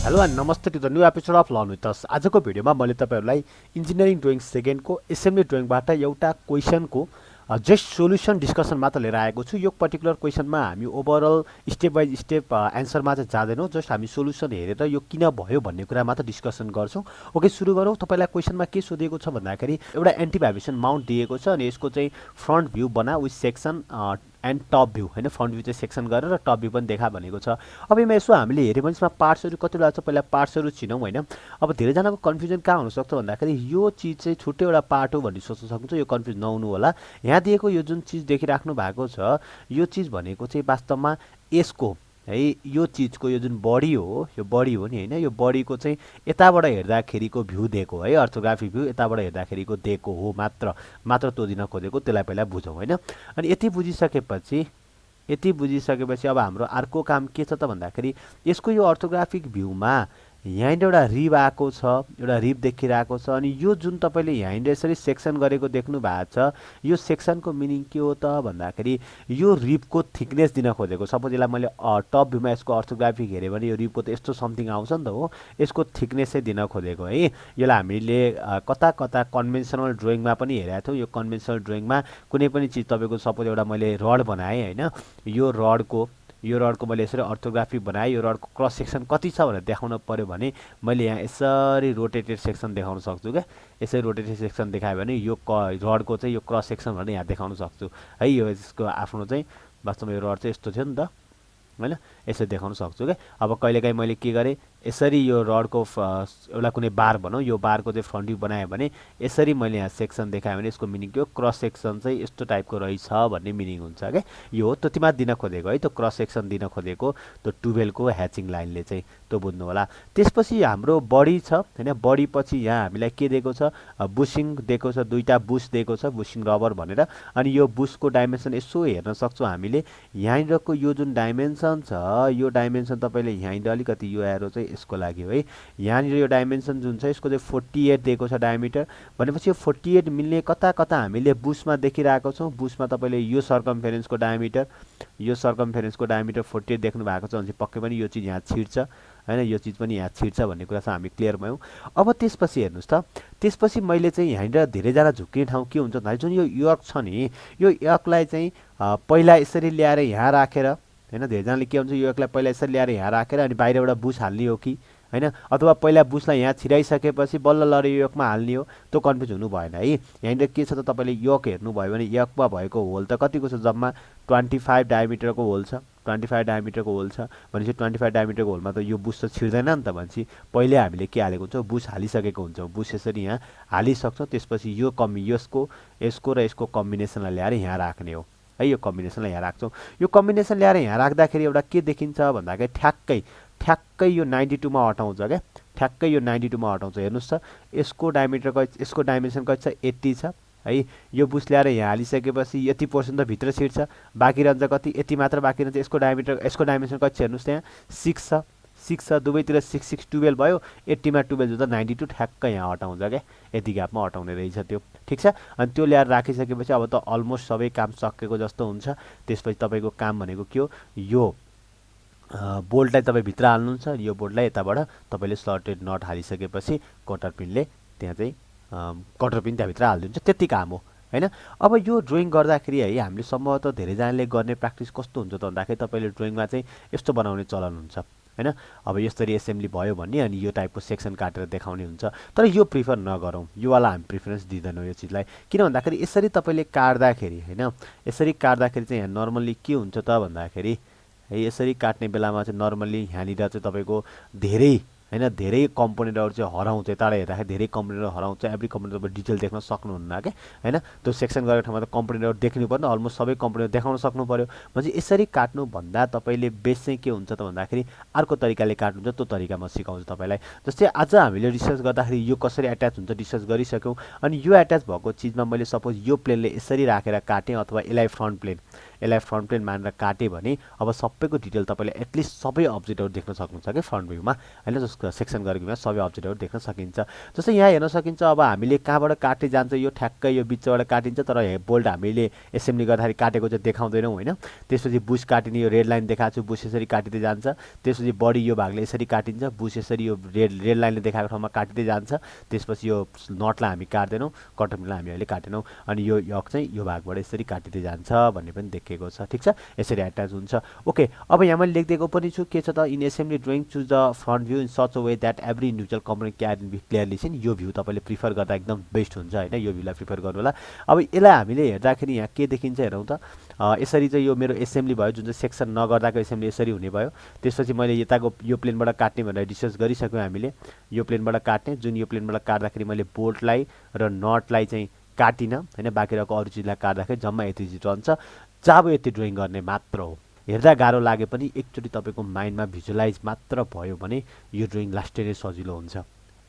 Hello and namaste to the new episode of learn with us. आजको भिडियोमा मैले तपाईहरुलाई इन्जिनियरिङ ड्रइङ सेकेन्डको एसेम्बली ड्रइङबाट एउटा क्वेसनको जस्ट सोल्युसन डिस्कसन मात्र लिएर आएको छु। यो पर्टिकुलर क्वेसनमा हामी ओभरअल स्टेप बाइ स्टेप एन्सरमा चाहिँ जाँदैनौँ, जस्ट हामी सोल्युसन हेरेर यो किन भयो भन्ने कुरा मात्र डिस्कसन गर्छौँ। ओके, सुरु गरौँ। तपाईलाई क्वेसनमा के सोधिएको छ भन्दाखेरि एउटा एन्टी भाइब्रेसन माउन्ट दिएको छ अनि यसको चाहिँ फ्रन्ट भ्यू बना with section and top view, हैन, फ्रन्ट भ्यू चाहिँ सेक्सन गरेर टप भ्यू पनि देखा भनेको छ। अब यसमा यसो हामीले हेऱ्यौँ भने यसमा पार्ट्सहरू कतिवटा छ, पहिला पार्ट्सहरू चिनौँ, हैन। अब धेरैजनाको कन्फ्युजन कहाँ हुनसक्छ भन्दाखेरि यो चिज चाहिँ छुट्टै एउटा पार्ट हो भन्ने सोच्न सक्नुहुन्छ। यो कन्फ्युज नहुनु होला। यहाँ दिएको यो जुन चिज देखिराख्नु भएको छ, यो चिज भनेको चाहिँ वास्तवमा यसको है, यो चिजको यो जुन बडी हो, यो बडी हो नि, हैन। यो बडीको चाहिँ यताबाट हेर्दाखेरिको भ्यू दिएको है, अर्थोग्राफिक भ्यू यताबाट हेर्दाखेरिको दिएको हो, मात्र त्यो दिन खोजेको। त्यसलाई पहिला बुझौँ, हैन। अनि यति बुझिसकेपछि अब हाम्रो अर्को काम के छ त भन्दाखेरि यसको यो अर्थोग्राफिक भ्यूमा यहाँनिर एउटा रिब आएको छ, एउटा रिब देखिरहेको छ। अनि यो जुन तपाईँले यहाँनिर यसरी सेक्सन गरेको देख्नु भएको छ, यो सेक्सनको मिनिङ के हो त भन्दाखेरि यो रिबको थिकनेस दिन खोजेको। सपोज यसलाई मैले टप भ्यूमा यसको अर्थोग्राफिक हेऱ्यो भने यो रिबको त यस्तो समथिङ आउँछ नि त, हो, यसको थिकनेसै दिन खोजेको है। यसलाई हामीले कता कता कन्भेन्सनल ड्रइङमा पनि हेरेका थियौँ। यो कन्भेन्सनल ड्रइङमा कुनै पनि चिज तपाईँको सपोज एउटा मैले रड बनाएँ, हैन। यो रडको मैले यसरी अर्थोग्राफी बनाएँ। यो रडको क्रस सेक्सन कति छ भनेर देखाउन पर्यो भने मैले यहाँ यसरी रोटेटेड सेक्सन देखाउन सक्छु क्या। यसरी रोटेटेड सेक्सन देखायो भने यो रडको चाहिँ यो क्रस सेक्सन भनेर यहाँ देखाउन सक्छु है। यो यसको आफ्नो चाहिँ वास्तवमा यो रड चाहिँ यस्तो थियो नि त, हैन, यसरी देखाउन सक्छु क्या। अब कहिलेकाहीँ मैले के गरेँ, यसरी यो रडको एउटा कुनै बार भनौँ, यो बारको चाहिँ फ्रन्ट भ्यू बनाएँ भने यसरी मैले यहाँ सेक्सन देखाएँ भने यसको मिनिङ के हो, क्रस सेक्सन चाहिँ यस्तो टाइपको रहेछ भन्ने मिनिङ हुन्छ क्या। यो हो त्यति मात्र दिन खोजेको है, त्यो क्रस सेक्सन दिन खोजेको त्यो टुवेलको ह्याचिङ लाइनले चाहिँ, त्यो बुझ्नु होला। त्यसपछि हाम्रो बडी छ, हैन। बडी पछि यहाँ हामीलाई के दिएको छ, बुसिङ दिएको छ, दुईटा बुस दिएको छ, बुसिङ रबर भनेर। अनि यो बुसको डाइमेन्सन यसो हेर्न सक्छौँ हामीले। यहाँनिरको यो जुन डाइमेन्सन छ, यो डाइमेन्सन तपाईँले यहाँनिर अलिकति यो एरो चाहिँ यसको लागि हो है। यहाँनिर यो डाइमेन्सन जुन छ यसको चाहिँ 48 दिएको छ डायमिटर भनेपछि यो 48 मिल्ने कता कता हामीले बुसमा देखिरहेको छौँ। बुसमा तपाईँले यो सर्कमफेरेन्सको डायमिटर 48 देख्नु भएको छ भने पक्कै पनि यो चिज यहाँ छिर्छ, हैन। यो चिज पनि यहाँ छिर्छ भन्ने कुरा चाहिँ हामी क्लियर भयौँ। अब त्यसपछि हेर्नुहोस् त, त्यसपछि मैले चाहिँ यहाँनिर धेरैजना झुक्ने ठाउँ के हुन्छ भन्दाखेरि जुन यो यर्क छ नि, यो यर्कलाई चाहिँ पहिला यसरी ल्याएर यहाँ राखेर, हैन, धेरैजनाले के हुन्छ, यो यर्कलाई पहिला यसरी ल्याएर यहाँ राखेर अनि बाहिरबाट बुस हाल्ने हो कि, हैन, अथवा पहिला बुसलाई यहाँ छिराइसकेपछि बल्ल लरे यो यर्कमा हाल्ने हो, त्यो कन्फ्युज हुनु भएन है। यहाँनिर के छ त, तपाईँले यर्क हेर्नुभयो भने यर्कमा भएको होल त कतिको छ, जम्मा 25 डायमिटरको होल छ। 25 डायमिटरको होल छ भनेपछि 25 डायमिटरको होलमा त यो बुस त छिर्दैन नि त। भनेपछि पहिले हामीले के हालेको हुन्छौँ, बुस हालिसकेको हुन्छौँ। बुस यसरी यहाँ हालिसक्छौँ। त्यसपछि यो यसको र यसको कम्बिनेसनलाई ल्याएर यहाँ राख्ने हो है। यो कम्बिनेसनलाई यहाँ राख्छौँ। यो कम्बिनेसन ल्याएर यहाँ राख्दाखेरि एउटा के देखिन्छ भन्दाखेरि ठ्याक्कै यो 92 मा अटाउँछ क्या। ठ्याक्कै यो 92 मा अटाउँछ। हेर्नुहोस् त, यसको डाइमेन्सन कति छ, 80 छ है। यो बुस ल्याएर यहाँ हालिसकेपछि यति पोर्सन त भित्र छिर्छ, बाँकी रहन्छ कति, यति मात्र बाँकी रहन्छ। यसको डाइमेन्सन कति छ हेर्नुहोस्, त्यहाँ 6 छ, दुवैतिर 6 12 भयो। 80 मा 12 जुत्दा 92 ठ्याक्कै यहाँ अटाउँछ क्या। यति ग्यापमा अटाउने रहेछ त्यो, ठिक छ। अनि त्यो ल्याएर राखिसकेपछि अब त अलमोस्ट सबै काम सकेको जस्तो हुन्छ। त्यसपछि तपाईँको काम भनेको के हो, यो बोल्टलाई तपाईँ भित्र हाल्नुहुन्छ। यो बोल्टलाई यताबाट तपाईँले स्लटेड नट हालिसकेपछि कटर पिनले त्यहाँ चाहिँ कटर पिन त्यहाँभित्र हालिदिन्छ, त्यति काम हो, हैन। अब यो ड्रइङ गर्दाखेरि है हामीले सम्भवतः धेरैजनाले गर्ने प्र्याक्टिस कस्तो हुन्छ त भन्दाखेरि तपाईँले ड्रइङमा चाहिँ यस्तो बनाउने चलन हुन्छ, हैन। अब यसरी एसेम्बली भयो भन्ने अनि यो टाइपको सेक्सन काटेर देखाउने हुन्छ। तर यो प्रिफर नगरौँ, यो वाला हामी प्रिफरेन्स दिँदैनौँ यो चिजलाई। किन भन्दाखेरि यसरी तपाईँले काट्दाखेरि, हैन, यसरी काट्दाखेरि चाहिँ यहाँ नर्मल्ली के हुन्छ त भन्दाखेरि है, यसरी काट्ने बेलामा चाहिँ नर्मल्ली यहाँनिर चाहिँ तपाईँको धेरै कम्पोनेन्टहरू चाहिँ हराउँछ। यताबाट हेर्दाखेरि धेरै कम्पोनेन्टहरू हराउँछ। एभ्री कम्पोनेन्ट तपाईँ डिटेल देख्न सक्नुहुन्न क्या, हैन। त्यो सेक्सन गरेको ठाउँमा त कम्पोनेन्टहरू देख्नु पर्ने, अलमोस्ट सबै कम्पोनेन्ट देखाउन सक्नु पर्यो। भनेपछि यसरी काट्नुभन्दा तपाईँले बेस्ट चाहिँ के हुन्छ त भन्दाखेरि अर्को तरिकाले काट्नुहुन्छ। त्यो तरिका म सिकाउँछु तपाईँलाई। जस्तै आज हामीले रिसर्च गर्दाखेरि यो कसरी एट्याच हुन्छ डिस्कस गरिसक्यौँ। अनि यो एट्याच भएको चिजमा मैले सपोज यो प्लेनले यसरी राखेर काटेँ, अथवा यसलाई फ्रन्ट प्लेन यसलाई फ्रन्ट प्लेन मानेर काटेँ भने अब सबैको डिटेल तपाईँले एटलिस्ट सबै अब्जेक्टहरू देख्न सक्नुहुन्छ क्या फ्रन्ट भ्यूमा होइन, जसको सेक्सन गरेको भ्यूमा सबै अब्जेक्टहरू देख्न सकिन्छ। जस्तै यहाँ हेर्न सकिन्छ अब हामीले कहाँबाट काट्दै जान्छ, यो ठ्याक्कै यो बिचबाट काटिन्छ, तर बोल्ट हामीले एसेम्बली गर्दाखेरि काटेको चाहिँ देखाउँदैनौँ होइन। त्यसपछि बुस काटिने यो रेड लाइन देखाएको छु, बुस यसरी काटिँदै जान्छ। त्यसपछि बडी यो भागले यसरी काटिन्छ, बुस यसरी यो रेड लाइनले देखाएको ठाउँमा काटिँदै जान्छ। त्यसपछि यो नटलाई हामी काट्दैनौँ, कटरमिललाई हामी अहिले काटेनौँ, अनि यो यक चाहिँ यो भागबाट यसरी काटिँदै जान्छ भन्ने पनि देखिएको छ। ठिक छ, यसरी एट्याच हुन्छ। ओके, अब यहाँ मैले लेखिदिएको पनि छु के छ त, in assembly drawing choose the front view in such a way that every individual component can be clearly seen. यो भ्यू तपाईँले प्रिफर गर्दा एकदम बेस्ट हुन्छ होइन, यो भ्यूलाई प्रिफर गर्नु होला। अब यसलाई हामीले हेर्दाखेरि यहाँ के देखिन्छ हेरौँ त, यसरी चाहिँ यो मेरो एसेम्बली भयो, जुन चाहिँ सेक्सन नगर्दाको एसेम्बली यसरी हुने भयो। त्यसपछि मैले यताको यो प्लेनबाट काट्ने भनेर डिस्कस गरिसक्यौँ हामीले, यो प्लेनबाट काट्ने, जुन यो प्लेनबाट काट्दाखेरि मैले बोल्टलाई र नटलाई चाहिँ काटिनँ होइन, बाँकी रहेको अरू चिजलाई काट्दाखेरि जम्मा यति चिज रहन्छ। जब यति ड्रइङ गर्ने मात्र हो, हेर्दा गाह्रो लागे पनि एकचोटि तपाईँको माइन्डमा भिजुअलाइज मात्र भयो भने यो ड्रइङ लास्टै नै सजिलो हुन्छ।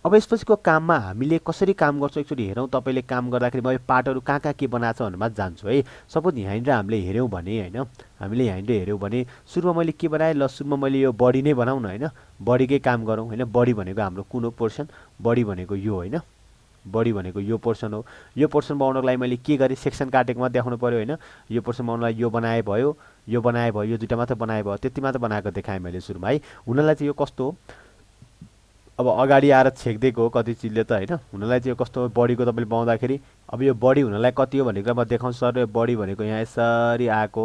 अब यसपछिको काममा हामीले कसरी काम गर्छौँ एकचोटि हेरौँ। तपाईँले काम गर्दाखेरि म यो पार्टहरू कहाँ कहाँ के बनाएको छ भनेर जान्छु है। सपोज यहाँनिर हामीले हेऱ्यौँ भने होइन, हामीले यहाँनिर हेऱ्यौँ भने सुरुमा मैले के बनाएँ, ल सुरुमा मैले यो बडी नै बनाउँ न होइन, बडीकै काम गरौँ होइन। बडी भनेको हाम्रो कुन हो पोर्सन, बडी भनेको यो होइन, बडी भनेको यो पोर्सन हो। यो पोर्सन बनाउनको लागि मैले के गरेँ, सेक्सन काटेकोमा देखाउनु पऱ्यो होइन। यो पोर्सन बनाउनलाई यो बनाए भयो, यो बनाए भयो, यो दुइटा मात्र बनाए भयो, त्यति मात्र बनाएको देखाएँ मैले सुरुमा है। हुनलाई चाहिँ यो कस्तो हो, अब अगाडि आएर छेक्दिएको हो कति चिजले त होइन। हुनलाई चाहिँ यो कस्तो हो, बडीको तपाईँले बनाउँदाखेरि अब यो बडी हुनलाई कति हो भनेको म देखाउँछु सर। यो बडी भनेको यहाँ यसरी आएको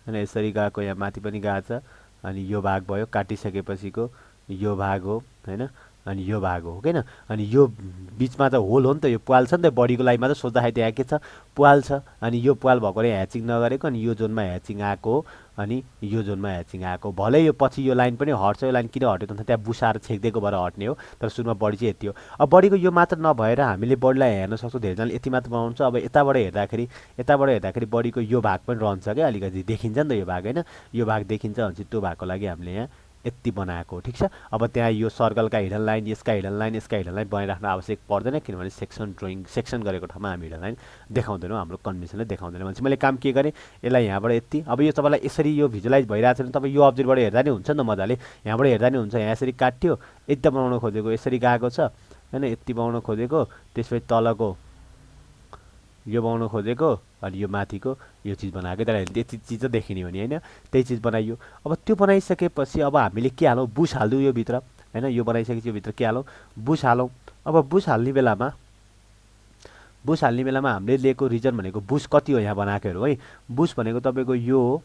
होइन, यसरी गएको, यहाँ माथि पनि गएको छ, अनि यो भाग भयो काटिसकेपछिको यो भाग हो होइन, अनि यो भाग हो होइन। अनि यो बिचमा त होल हो नि त, यो पाल छ नि त, बडीको लागि मात्र सोच्दाखेरि त्यहाँ के छ, पाल छ। अनि यो पाल भएकोले ह्याचिङ नगरेको, अनि यो जोनमा ह्याचिङ आएको हो, अनि यो जोनमा ह्याचिङ आएको। भलै यो पछि यो लाइन पनि हट्छ, यो लाइन किन हट्यो त त्यहाँ बुसाएर छेक्दिएको भएर हट्ने हो, तर सुरुमा बडी चाहिँ यति हो। अब बडीको यो मात्र नभएर हामीले बडीलाई हेर्न सक्छौँ, धेरैजनाले यति मात्र बनाउँछ। अब यताबाट हेर्दाखेरि बडीको यो भाग पनि रहन्छ क्या, अलिकति देखिन्छ नि त यो भाग होइन, यो भाग देखिन्छ भने चाहिँ त्यो भागको लागि हामीले यहाँ यति बनाएको। ठिक छ, अब त्यहाँ यो सर्कलका हिडन लाइन, यसका हिडन लाइन, यसका हिडन लाइन बनाइराख्नु आवश्यक पर्दैन, किनभने सेक्सन गरेको ठाउँमा हामी हिडन लाइन देखाउँदैनौँ, हाम्रो कन्भेन्सनले देखाउँदैन। भनेपछि मैले काम के गरेँ, यसलाई यहाँबाट यति, अब यो तपाईँलाई यसरी यो भिजुअलाइज भइरहेको छ भने तपाईँ यो अब्जेक्टबाट हेर्दा नि हुन्छ नि त मजाले, यहाँबाट हेर्दा नि हुन्छ। यहाँ यसरी काट्यो, यति बनाउन खोजेको, यसरी गएको छ होइन, यति बनाउन खोजेको, त्यसपछि तलको यो बनाउन खोजेको, अनि यो माथिको यो चिज बनाएको, तर यति चिज त देखिने हो नि होइन, त्यही चिज बनाइयो। अब त्यो बनाइसकेपछि अब हामीले के हालौँ, बुस हालिदिउँ यो भित्र होइन, यो बनाइसकेपछि यो भित्र के हालौँ, बुस हालौँ। अब बुस हाल्ने बेलामा हामीले लिएको रिजन भनेको बुस कति हो यहाँ बनाएकोहरू है। बुस भनेको तपाईँको यो हो,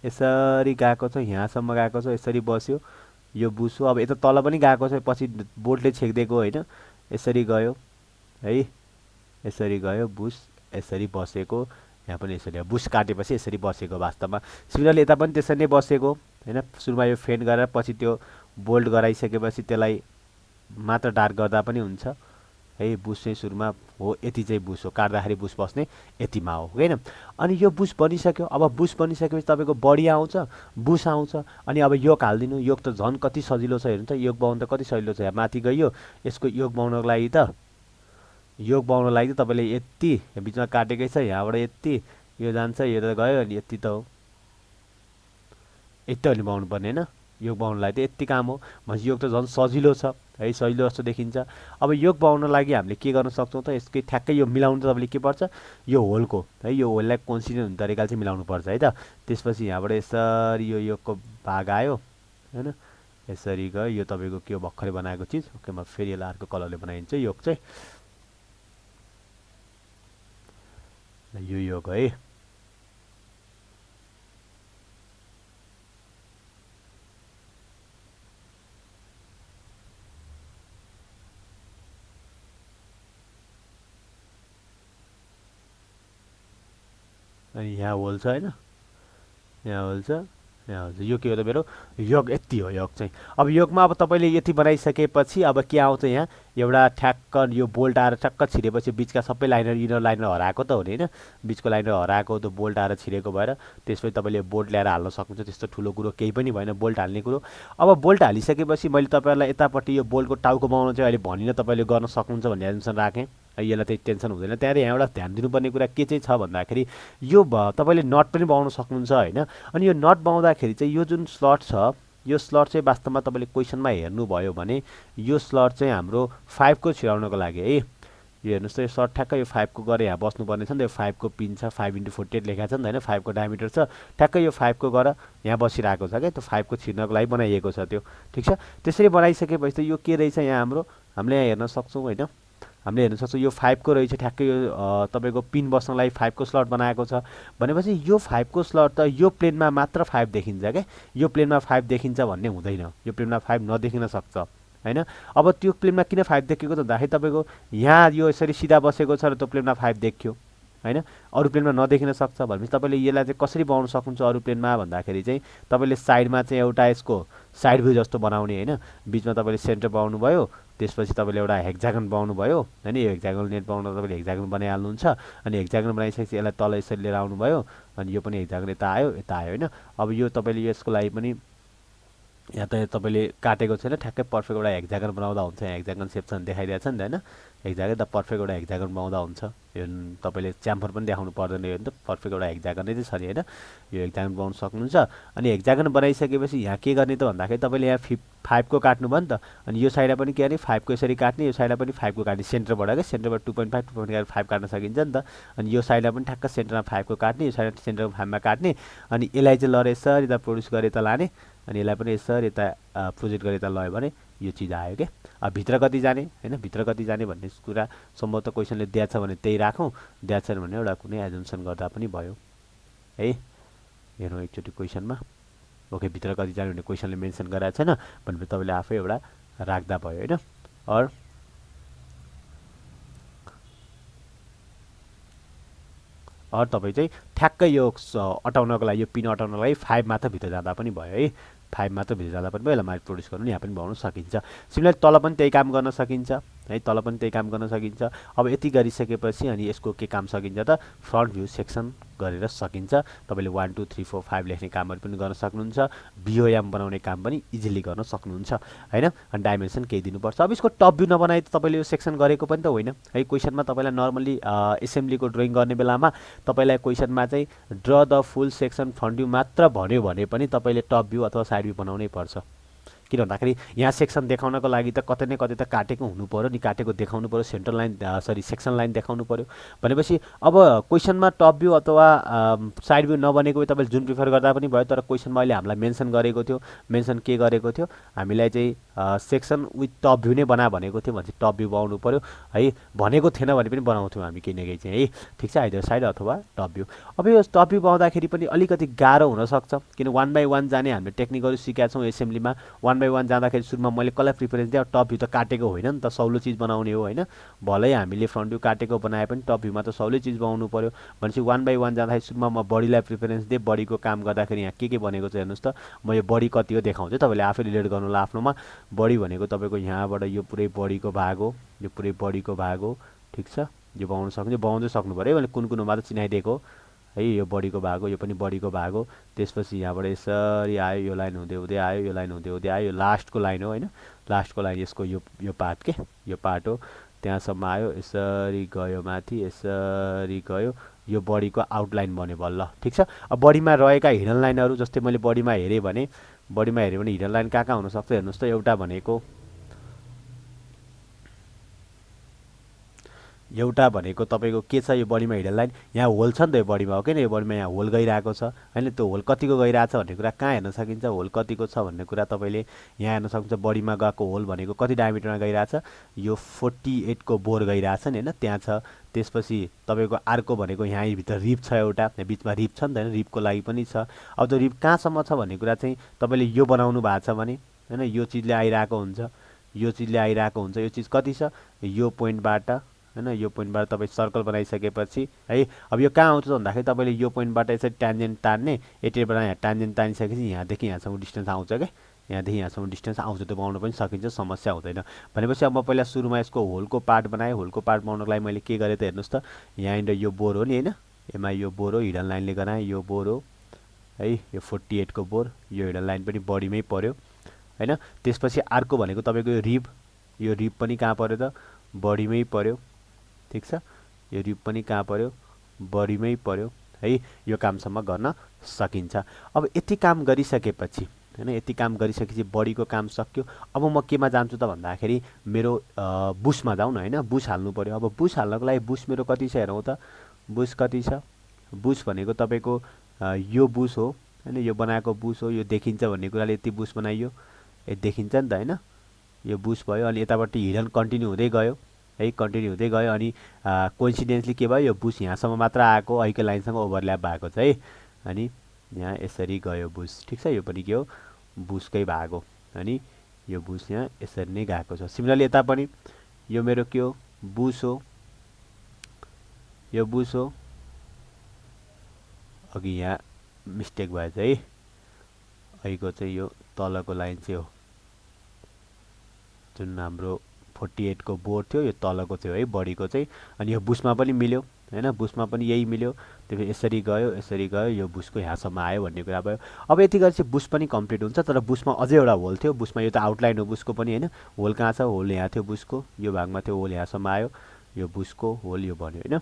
यसरी गएको छ, यहाँसम्म गएको छ, यसरी बस्यो, यो बुस हो। अब यता तल पनि गएको छ, पछि बोर्डले छेक्दिएको होइन, यसरी गयो है, यसरी गयो बुस, यसरी बसेको, यहाँ पनि यसरी बुस काटेपछि यसरी बसेको। वास्तवमा सिमिलरली यता पनि त्यसरी नै बसेको होइन। सुरुमा यो फेन्ट गरेर पछि त्यो बोल्ड गराइसकेपछि त्यसलाई मात्र डार्क गर्दा पनि हुन्छ है। बुस चाहिँ सुरुमा हो, यति चाहिँ बुस हो, काट्दाखेरि बुस बस्ने यतिमा हो होइन। अनि यो बुस बनिसक्यो। अब बुस बनिसकेपछि तपाईँको बडी आउँछ, बुस आउँछ, अनि अब योग हालिदिनु। योग त झन् कति सजिलो छ हेर्नु त, योग बनाउनु त कति सजिलो छ। यहाँ माथि गयो, यसको योग बनाउनको लागि त तपाईँले यति बिचमा काटेकै छ, यहाँबाट यति यो जान्छ, यो त गयो, अनि यति त हो, यति हो नि बनाउनु पर्ने होइन। योग बनाउनुलाई त यति काम हो भनेपछि योग त झन् सजिलो छ है, सजिलो जस्तो देखिन्छ। अब योग बनाउन लागि हामीले के गर्न सक्छौँ त, यसकै ठ्याक्कै यो मिलाउनु त तपाईँले के पर्छ, यो होलको है, यो होललाई कोन्सिडेन्ट हुने तरिकाले चाहिँ मिलाउनु पर्छ है त। त्यसपछि यहाँबाट यसरी यो योगको भाग आयो होइन, यसरी गयो, यो तपाईँको के हो भर्खरै बनाएको चिज। ओके, म फेरि यसलाई अर्को कलरले बनाइन्छ योग चाहिँ, यो योग है। अनि यहाँ होल छ होइन, यहाँ होल छ, यहाँ होल छ। यो के हो त मेरो योग यति हो योग चाहिँ। अब योगमा अब तपाईँले यति बनाइसकेपछि अब के आउँछ, यहाँ एउटा ठ्याक्क यो बोल्ट आएर ठ्याक्क छिरेपछि बिचका सबै लाइनहरू इनर लाइनहरू हराएको त हो नि होइन, बिचको लाइनहरू हराएको त बोल्ट आएर छिरेको भएर त्यसपछि तपाईँले बोल्ट ल्याएर हाल्न सक्नुहुन्छ। त्यस्तो ठुलो कुरो केही पनि भएन बोल्ट हाल्ने कुरो। अब बोल्ट हालिसकेपछि मैले तपाईँहरूलाई यतापट्टि यो बोल्टको टाउको बनाउनु चाहिँ अहिले भनिन तपाईँले गर्न सक्नुहुन्छ भन्ने एजम्सन राखेँ यसलाई चाहिँ टेन्सन हुँदैन। त्यहाँबाट यहाँ एउटा ध्यान दिनुपर्ने कुरा के चाहिँ छ भन्दाखेरि यो तपाईँले नट पनि बनाउन सक्नुहुन्छ होइन। अनि यो नट बनाउँदाखेरि चाहिँ यो जुन स्लट छ यो स्लट चाहिँ वास्तवमा तपाईँले क्वेसनमा हेर्नुभयो भने यो स्लट चाहिँ हाम्रो 5 को छिराउनको लागि है। यो हेर्नुहोस् त यो सर्ट ठ्याक्क यो 5 को गरेर यहाँ बस्नुपर्ने छ नि त। यो 5 को पिन छ 5x48 लेखा छ नि त होइन। 5 को डायमिटर छ ठ्याक्क यो 5 को गरेर यहाँ बसिरहेको छ क्या। त्यो 5 को छिर्नको लागि बनाइएको छ त्यो ठिक छ। त्यसरी बनाइसकेपछि त यो के रहेछ यहाँ हाम्रो हामीले यहाँ हेर्न सक्छौँ होइन। हामीले हेर्न सक्छौँ यो 5 को रहेछ ठ्याक्कै यो तपाईँको पिन बस्नलाई 5 को स्लट बनाएको छ भनेपछि यो 5 को स्लट त यो प्लेनमा मात्र 5 देखिन्छ क्या। यो प्लेनमा 5 देखिन्छ भन्ने हुँदैन। यो प्लेनमा 5 नदेखिन सक्छ होइन। अब त्यो प्लेनमा किन 5 देखेको त भन्दाखेरि तपाईँको यहाँ यो यसरी सिधा बसेको छ र त्यो प्लेनमा 5 देखियो होइन। अरू प्लेनमा नदेखिन सक्छ भनेपछि तपाईँले यसलाई चाहिँ कसरी बनाउन सक्नुहुन्छ अरू प्लेनमा भन्दाखेरि चाहिँ तपाईँले साइडमा चाहिँ एउटा यसको साइड भ्यू जस्तो बनाउने होइन। बिचमा तपाईँले सेन्टर बनाउनु भयो त्यसपछि तपाईँले एउटा हेक्जागन बनाउनु भयो होइन। यो हेक्जागन नेट बनाउन तपाईँले हेक्जागन बनाइहाल्नुहुन्छ। अनि हेक्जागन बनाइसकेपछि यसलाई तल यसरी लिएर आउनुभयो अनि यो पनि हेक्जागन यता आयो होइन। अब यो तपाईँले यसको लागि पनि यहाँ त तपाईँले काटेको छैन ठ्याक्कै पर्फेक्ट एउटा हेक्जागन बनाउँदा हुन्छ। यहाँ हेक्जागन सेप छ देखाइदिएको छ नि त होइन। हेक्जागन त पर्फेक्ट एउटा हेक्जागन बनाउँदा हुन्छ। यो तपाईँले च्याम्फर पनि देखाउनु पर्दैन यो नि त पर्फेक्ट एउटा हेक्जागन नै छ नि होइन। यो हेक्जागन बनाउन सक्नुहुन्छ। अनि हेक्जागन बनाइसकेपछि यहाँ के गर्ने त भन्दाखेरि तपाईँले यहाँ 5 को काट्नु भयो नि त। अनि यो साइडमा पनि के गर्ने 5 को यसरी काट्ने यो साइडमा पनि 5 को काट्ने सेन्टरबाट क्या। सेन्टरबाट 2.5 काट्न सकिन्छ नि त। अनि यो साइडमा पनि ठ्याक्क सेन्टरमा 5 को काट्ने यो साइडमा सेन्टरमा 5 मा काट्ने अनि यसलाई चाहिँ लर यसरी यता प्रोड्युस गरेर यता लाने अनि यसलाई पनि यसरी यता प्रोजेक्ट गरेर यता लयो भने यो चिज आयो क्या। अब भित्र कति जाने होइन भित्र कति जाने भन्ने कुरा सम्भवतः क्वेसनले दिएको छ भने त्यही राखौँ दिएको छैन भने एउटा कुनै एजम्सन गर्दा पनि भयो है। हेरौँ एकचोटि क्वेसनमा ओके भित्र कति जाने भने क्वेसनले मेन्सन गराएको छैन भनेपछि तपाईँले आफै एउटा राख्दा भयो होइन। अरू तपाईँ चाहिँ ठ्याक्कै यो अटाउनको लागि यो पिन अटाउनको लागि 5 मात्र भित्र जाँदा पनि भयो है। 5 मात्र भित्र जाँदा पनि भयो। यसलाई माथि प्रोड्युस गर्नु यहाँ पनि बनाउन सकिन्छ। सिमिलरली तल पनि त्यही काम गर्न सकिन्छ है। तल पनि त्यही काम गर्न सकिन्छ। अब यति गरिसकेपछि अनि यसको के काम सकिन्छ त फ्रन्ट भ्यू सेक्सन गरेर सकिन्छ। तपाईँले 1 2 3 4 5 लेख्ने कामहरू पनि गर्न सक्नुहुन्छ। बिओएम बनाउने काम पनि इजिली गर्न सक्नुहुन्छ होइन। अनि डाइमेन्सन केही दिनुपर्छ। अब यसको टप भ्यू नबनाए त तपाईँले यो सेक्सन गरेको पनि त होइन है। क्वेसनमा तपाईँलाई नर्मली एसेम्ब्लीको ड्रइङ गर्ने बेलामा तपाईँलाई क्वेसनमा चाहिँ draw the full section front view मात्र भन्यो भने पनि तपाईँले टप भ्यू अथवा साइड भ्यू बनाउनै पर्छ। किन भन्दाखेरि यहाँ सेक्सन देखाउनको लागि त कतै न कतै त काटेको हुनु पर्यो नि। काटेको देखाउनु पर्यो सेन्टर लाइन सेक्सन लाइन देखाउनु पर्यो भनेपछि अब क्वेसनमा टप भ्यू अथवा साइड भ्यू नबनेको तपाईँले जुन प्रिफर गर्दा पनि भयो। तर क्वेसनमा अहिले हामीलाई मेन्सन गरेको थियो मेन्सन के गरेको थियो हामीलाई चाहिँ सेक्सन विथ टप भ्यू नै बना भनेको थियो भने चाहिँ टप भ्यू बनाउनु पर्यो है। भनेको थिएन भने पनि बनाउँथ्यौँ हामी केही न केही चाहिँ है ठिक छ आइदर साइड अथवा टप भ्यू। अब यो टप भ्यू बनाउँदाखेरि पनि अलिकति गाह्रो हुनसक्छ किन 1 बाई 1 जाने हामीले टेक्निकहरू सिकेका छौँ एसेम्ब्लीमा। 1 बाई 1 जाँदाखेरि सुरुमा मैले कसलाई प्रिफरेन्स दिएँ टप भ्यू त काटेको होइन नि त सौलो चिज बनाउने हो होइन। भलै हामीले फ्रन्ट भ्यू काटेको बनाए पनि टप भ्यूमा त सौलै चिज बनाउनु पर्यो भनेपछि 1 बाई 1 जाँदाखेरि सुरुमा म बडीलाई प्रिफरेन्स दिएँ। बडीको काम गर्दाखेरि यहाँ के बनेको छ हेर्नुहोस् त म यो बडी कति हो देखाउँछु तपाईँले आफै रिलेट गर्नुलाई आफ्नोमा। बडी भनेको तपाईँको यहाँबाट यो पुरै बडीको भाग हो यो पुरै बडीको भाग हो ठिक छ। यो बनाउन सक्नु बनाउँदै सक्नु पऱ्यो मैले कुन कुनमा त चिनाइदिएको है। यो बडीको भाग हो यो पनि बडीको भाग हो। त्यसपछि यहाँबाट यसरी आयो यो लाइन हुँदै हुँदै आयो यो लाइन हुँदै हुँदै आयो यो लास्टको लाइन हो होइन। लास्टको लाइन यसको यो पार्ट के यो पार्ट हो त्यहाँसम्म आयो यसरी गयो माथि यसरी गयो यो बडीको आउटलाइन बन्यो बल्ल ठिक छ। अब बडीमा रहेका हिडन लाइनहरू जस्तै मैले बडीमा हेरेँ भने हिडन लाइन कहाँ हुनसक्छ हेर्नुहोस् त। एउटा भनेको तपाईँको के छ यो बडीमा हिडन लाइन यहाँ होल छ नि त यो बडीमा हो किन यो बडीमा यहाँ होल गइरहेको छ होइन। त्यो होल कतिको गइरहेको छ भन्ने कुरा कहाँ हेर्न सकिन्छ होल कतिको छ भन्ने कुरा तपाईँले यहाँ हेर्न सक्नुहुन्छ। बडीमा गएको होल भनेको कति डायमिटरमा गइरहेछ यो 48 को बोर गइरहेछ नि होइन त्यहाँ छ। त्यसपछि तपाईँको अर्को भनेको यहाँभित्र रिप छ एउटा बिचमा रिप छ नि त होइन रिपको लागि पनि छ। अब त्यो रिप कहाँसम्म छ भन्ने कुरा चाहिँ तपाईँले यो बनाउनु भएको छ भने होइन यो चिजले आइरहेको हुन्छ यो चिज कति छ यो पोइन्टबाट होइन। यो पोइन्टबाट तपाईँ सर्कल बनाइसकेपछि है अब यो कहाँ आउँछ भन्दाखेरि तपाईँले यो पोइन्टबाट यसरी ट्यान्जेन्ट तान्ने यतिबाट यहाँ ट्यान्जेन्ट तानिसकेपछि यहाँदेखि यहाँसम्म डिस्टेन्स आउँछ क्या। यहाँदेखि यहाँसम्म डिस्टेन्स आउँछ त्यो बनाउन पनि सकिन्छ समस्या हुँदैन। भनेपछि अब म पहिला सुरुमा यसको होलको पार्ट बनाएँ। होलको पार्ट बनाउनको लागि मैले के गरेँ त हेर्नुहोस् त यहाँनिर यो बोर हो नि होइन यसमा यो बोर हो हिडन लाइनले गराएँ यो बोर हो है यो 48 को बोर यो हिडन लाइन पनि बडीमै पर्यो होइन। त्यसपछि अर्को भनेको तपाईँको यो रिब पनि कहाँ पर्यो त बडीमै पर्यो ठिक छ। यो रिप पनि कहाँ पर्यो, बडीमै पर्यो है। यो कामसम्म गर्न सकिन्छ। अब यति काम गरिसकेपछि हैन, यति काम गरिसकेपछि बडीको काम सक्यो। अब म केमा जान्छु त भन्दाखेरि मेरो बुसमा जाउँ न हैन। बुस हाल्नु पर्यो। अब बुस हाल्नको लागि बुस मेरो कति छ हेरौँ त। बुस कति छ, बुस भनेको तपाईँको यो बुस हो हैन, यो बनाएको बुस हो। यो देखिन्छ भन्ने कुराले यति बुस बनाइयो, ए देखिन्छ नि त हैन। यो बुस भयो। अनि यतापट्टि हिडन कन्टिन्यू हुँदै गयो है, कन्टिन्यू हुँदै गयो। अनि कोइन्सिडेन्सली के भयो, यो बुस यहाँसम्म मात्र आएको, अहिलेको लाइनसँग ओभरल्याप भएको छ है। अनि यहाँ यसरी गयो बुस, ठिक छ। यो पनि के हो, बुसकै भाग हो। अनि यो बुस यहाँ यसरी नै गएको छ। सिमिलरली यता पनि यो मेरो के हो, बुस हो, यो बुस हो। अघि यहाँ मिस्टेक भएछ है, अहिलेको चाहिँ यो तलको लाइन चाहिँ हो, जुन हाम्रो 48 को बोर्ड थियो, यो तलको थियो है, बडीको चाहिँ। अनि यो बुसमा पनि मिल्यो हैन, बुसमा पनि यही मिल्यो। त्यसपछि यसरी गयो, यसरी गयो, यो बुसको यहाँसम्म आयो भन्ने कुरा भयो। अब यति गरेपछि बुस पनि कम्प्लिट हुन्छ। तर बुसमा अझै एउटा होल थियो। बुसमा यो त आउटलाइन हो बुसको पनि हैन। होल कहाँ छ, होल यहाँ थियो बुसको, यो भागमा थियो, होल यहाँसम्म आयो। यो बुसको होल यो बन्यो हैन।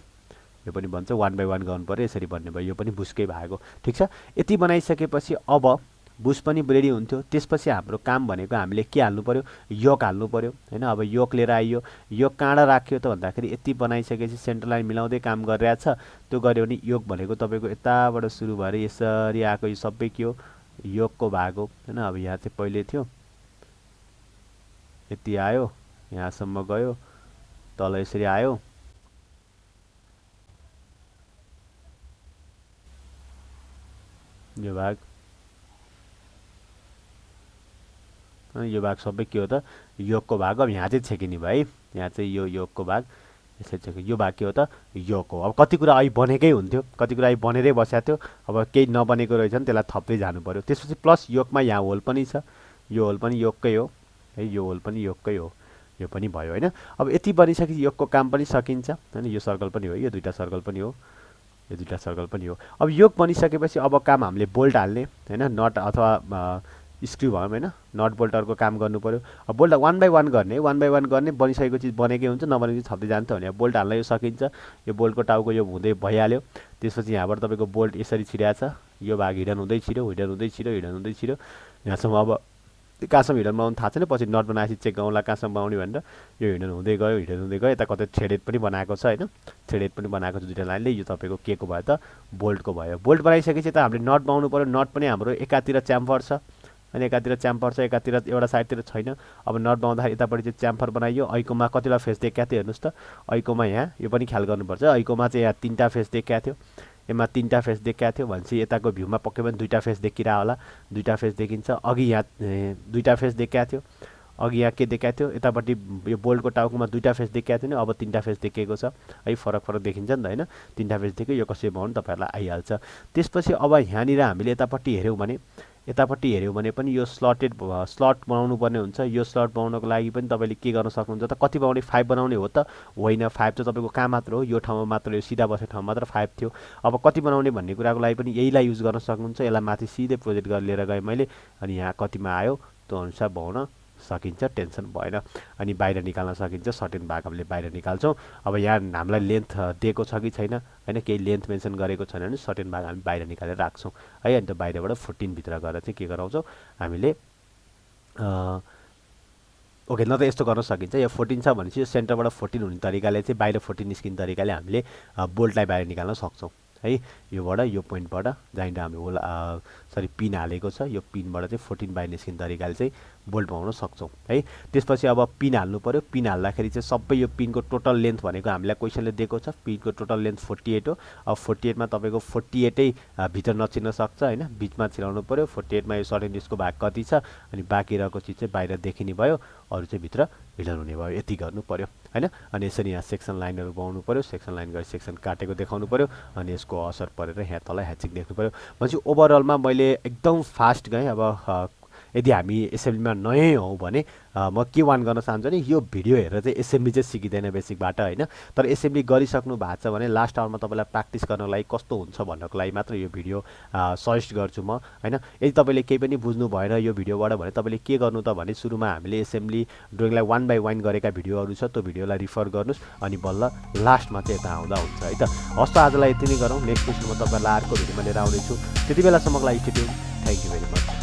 यो पनि बन्छ, 1 बाइ 1 गर्नु पर्यो, यसरी बन्ने भयो। यो पनि बुसकै भाग हो, ठिक छ। यति बनाइसकेपछि अब बुस पनि रेडी हुन्थ्यो। त्यसपछि हाम्रो काम भनेको हामीले के हाल्नु पर्यो, योक हाल्नु पर्यो हैन। अब योक लिएर आइयो। योक कहाँ राख्यो त भन्दाखेरि यति बनाइसकेपछि सेन्टर लाइन मिलाउँदै काम गरिरहेछ। त्यो गर्यो भने योक भनेको तपाईँको यताबाट सुरु भएर यसरी आएको, यो सबै के हो, योकको भाग हो हैन। अब यहाँ चाहिँ पहिले थियो, यति आयो, यहाँसम्म गयो, तल यसरी आयो, यो भाग, यो भाग सबै के हो त, योकको भाग। अब यहाँ चाहिँ छेकिने भयो है, यहाँ चाहिँ यो योकको भाग यसरी छेक्यो। यो भाग के हो त, योक हो। अब कति कुरा अहिले बनेकै हुन्थ्यो, कति कुरा अहिले बनेरै बसेको थियो। अब केही नबनेको रहेछ नि, त्यसलाई थप्दै जानु पर्यो। त्यसपछि प्लस योकमा यहाँ होल पनि छ, यो होल पनि योककै हो है, यो होल पनि योककै हो, यो पनि भयो हैन। अब यति बनिसकेपछि योकको काम पनि सकिन्छ हैन। यो सर्कल पनि हो, यो दुईटा सर्कल पनि हो, यो दुईटा सर्कल पनि हो। अब योक बनिसकेपछि अब काम हामीले बोल्ट हाल्ने हैन, नट अथवा स्क्रु भनौँ हैन, नट बोल्टरको काम गर्नु पर्यो। अब बोल्ट 1 बाइ 1 गर्ने, 1 बाइ 1 गर्ने, बनिसकेको चिज बनेकै हुन्छ, नबनेको चिज थप्दै जान्छ भने बोल्ट हाल्न यो सकिन्छ। यो बोल्टको टाउको यो हुँदै भइहाल्यो। त्यसपछि यहाँबाट तपाईँको बोल्ट यसरी छिराछ, यो भाग हिडन हुँदै छिर्यो, हिडन हुँदै छिर्यो, हिडन हुँदै छिर्यो यहाँसम्म। अब कहाँसम्म हिडन बनाउनु थाहा छैन, पछि नट बनाएपछि चेक गरौँला कहाँसम्म बनाउने भनेर। यो हिडन हुँदै गयो, हिडन हुँदै गयो। यता कतै थ्रेडेड पनि बनाएको छ हैन, थ्रेडेड पनि बनाएको छ दुईटा लाइनले। यो तपाईँको के को भयो त, बोल्टको भयो। बोल्ट बनाइसकेपछि त हामीले नट बनाउनु पर्यो। नट पनि हाम्रो एकातिर च्याम्फर छ अनि एकातिर च्याम्फर छ, एकातिर एउटा साइडतिर छैन। अब नट बनाउँदाखेरि यतापट्टि चाहिँ च्याम्फर बनाइयो। ऐकोमा कतिवटा फेस देखाएको थियो हेर्नुहोस् त, ऐकोमा यहाँ यो पनि ख्याल गर्नुपर्छ। ऐकोमा चाहिँ यहाँ 3टा फेस देखाएको थियो, यसमा 3टा फेस देखाएको थियो भनेपछि यताको भ्यूमा पक्कै पनि 2टा फेस देखिरह होला, 2टा फेस देखिन्छ। अघि यहाँ 2टा फेस देखाएको थियो, अघि यहाँ के देखाएको थियो, यतापट्टि यो बोल्टको टाउकोमा 2टा फेस देखाएको थियो नि, अब 3टा फेस देखिएको छ है। फरक देखिन्छ नि त हैन, 3टा फेस देखियो। यो कसरी बनाउनु तपाईँहरूलाई आइहाल्छ। त्यसपछि अब यहाँनिर हामीले यतापट्टि हेऱ्यौँ भने पनि यो स्लट बनाउनु पर्ने हुन्छ। यो स्लट बनाउनको लागि पनि तपाईँले के गर्न सक्नुहुन्छ त, कति बनाउने, 5 बनाउने हो त होइन, 5 चाहिँ तपाईँको कहाँ मात्र हो, यो ठाउँमा मात्र, यो सिधा बसेको ठाउँमा मात्र 5 थियो। अब कति बनाउने भन्ने कुराको लागि पनि यहीलाई युज गर्न सक्नुहुन्छ। यसलाई माथि सिधै प्रोजेक्ट गरेर लिएर गएँ मैले, अनि यहाँ कतिमा आयो त्यो अनुसार बनाउन सकिन्छ, टेन्सन भएन। अनि बाहिर निकाल्न सकिन्छ, सर्टेन भाग हामीले बाहिर निकाल्छौँ। अब यहाँ हामीलाई लेन्थ दिएको छ कि छैन हैन, केही लेन्थ मेन्सन गरेको छैन भने सर्टेन भाग हामी बाहिर निकालेर राख्छौँ है। अनि त्यो बाहिरबाट 14 भित्र गएर चाहिँ के गराउँछौँ हामीले, ओके न त यस्तो गर्न सकिन्छ। यो 14 छ भनेपछि यो सेन्टरबाट 14 हुने तरिकाले चाहिँ बाहिर 14 निस्किने तरिकाले हामीले बोल्टलाई बाहिर निकाल्न सक्छौँ है। योबाट यो पोइन्टबाट जहाँनिर हामी होल पिन हालेको छ, यो पिनबाट चाहिँ 14 बाहिर निस्किने तरिकाले चाहिँ बोल्ट बनाउन सक्छौँ है। त्यसपछि अब पिन हाल्नु पर्यो। पिन हाल्दाखेरि चाहिँ सबै यो पिनको टोटल लेन्थ भनेको हामीलाई क्वेसनले दिएको छ, पिनको टोटल लेन्थ 48 हो। अब 48मा तपाईँको 48 भित्र नचिर्न सक्छ हैन, बिचमा छिराउनु पर्यो। 48मा यो सर्टेन डिस्कको भाग कति छ, अनि बाँकी रहेको चिज चाहिँ बाहिर देखिने भयो, अरू चाहिँ भित्र हिडन हुने भयो। यति गर्नु पर्यो हैन। अनि यसरी यहाँ सेक्सन लाइनहरू बनाउनु पर्यो, सेक्सन लाइन गरी सेक्सन काटेको देखाउनु पर्यो, अनि यसको असर परेर यहाँ तल ह्याचिङ देख्नु पर्यो। भनेपछि ओभरअलमा मैले एकदम फास्ट गएँ। अब यदि हामी एसेम्ब्लीमा नयाँ हौँ भने म के वान गर्न चाहन्छु नि यो भिडियो हेरेर चाहिँ एसेम्ब्ली चाहिँ सिकिँदैन बेसिकबाट होइन। तर एसेम्ब्ली गरिसक्नु भएको छ भने लास्ट आवरमा तपाईँलाई प्र्याक्टिस गर्नको लागि कस्तो हुन्छ भन्नको लागि मात्र यो भिडियो सजेस्ट गर्छु म होइन। यदि तपाईँले केही पनि बुझ्नु भएन यो भिडियोबाट भने तपाईँले के गर्नु त भने सुरुमा हामीले एसेम्ब्ली ड्रइङलाई 1 बाई 1 गरेका भिडियोहरू छ त्यो भिडियोलाई रिफर गर्नुहोस् अनि बल्ल लास्टमा चाहिँ यता आउँदा हुन्छ है त। हस् त आजलाई यति नै गरौँ, नेक्स्ट क्वेसन म तपाईँलाई अर्को भिडियोमा लिएर आउनेछु। त्यति बेलासम्मको लागि थ्याङ्क यू भेरी मच।